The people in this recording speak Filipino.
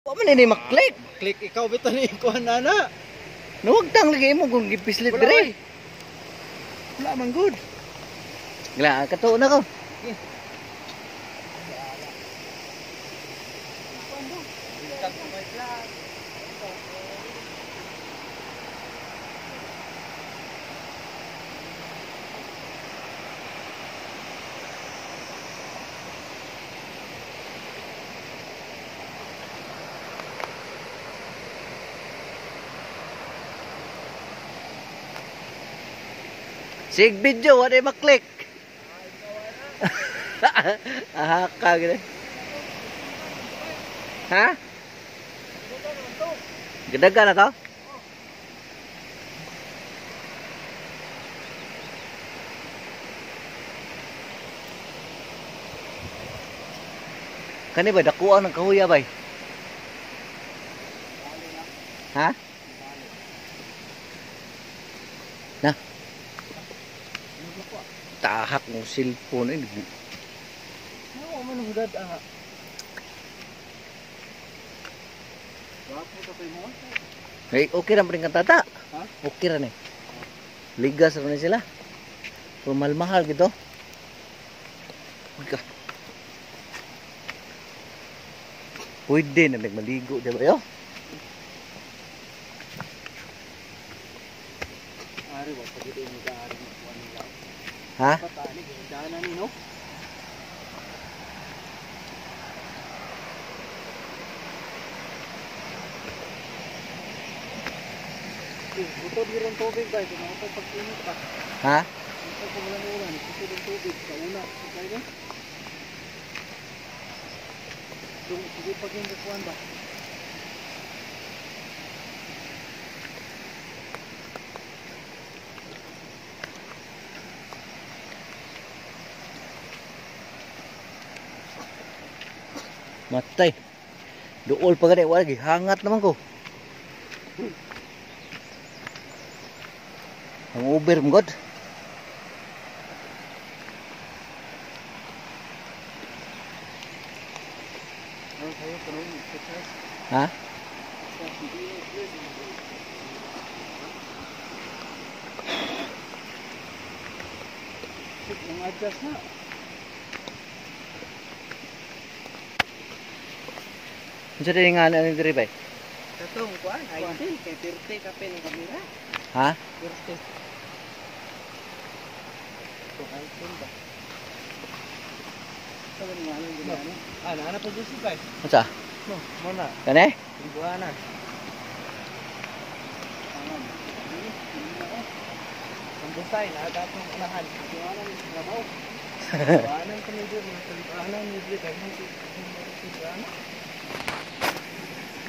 Pa man ini maklik. Click ikaw bitaw ni kuan ana. Nuwag tang lagi mo kung gipislit dire. Wala man good. Gila kato na ko. Sig video, wala maklik. Ahaka gini. Ha? Gedagan na to? Kani ba dakuan ng kahuya bay? Ha? Na. Tahak ng cellphone ini. Oo man hudad ah. Wapo ta kay mo. Hey, okay ra rin tata. Ha? Okay ra ni. Ligas ra ni sila. Mahal gitu. Uy ka. Pwede na nagmaligo, di ba yo? Ari wa pag ito ni gaari mo kuan nila. Ha? Patani gidana ni no. Buto di ron tubig guys, ano pa pag-init pa. Ha? Ito ko wala mo ulan, ito din tubig sa una, okay na? Sige pag yung kuan ba. Matay. Duol pa gani, wala hangat naman ko. Ang Uber mo god. Ha? Ang adjust na. Unsa din nga ano diri bay? Katong kuan, ID kay 30 kape ng kamera. Ha? 30. So iPhone ba? Sabi nga ano ginano? Ana pa gusto guys. Unsa? No, mana? Kani? Ribuanan. Ang busay na datong unahan. Ribuanan ni Rabaw. Ribuanan kami dito, ribuanan ni dito kay ribuanan.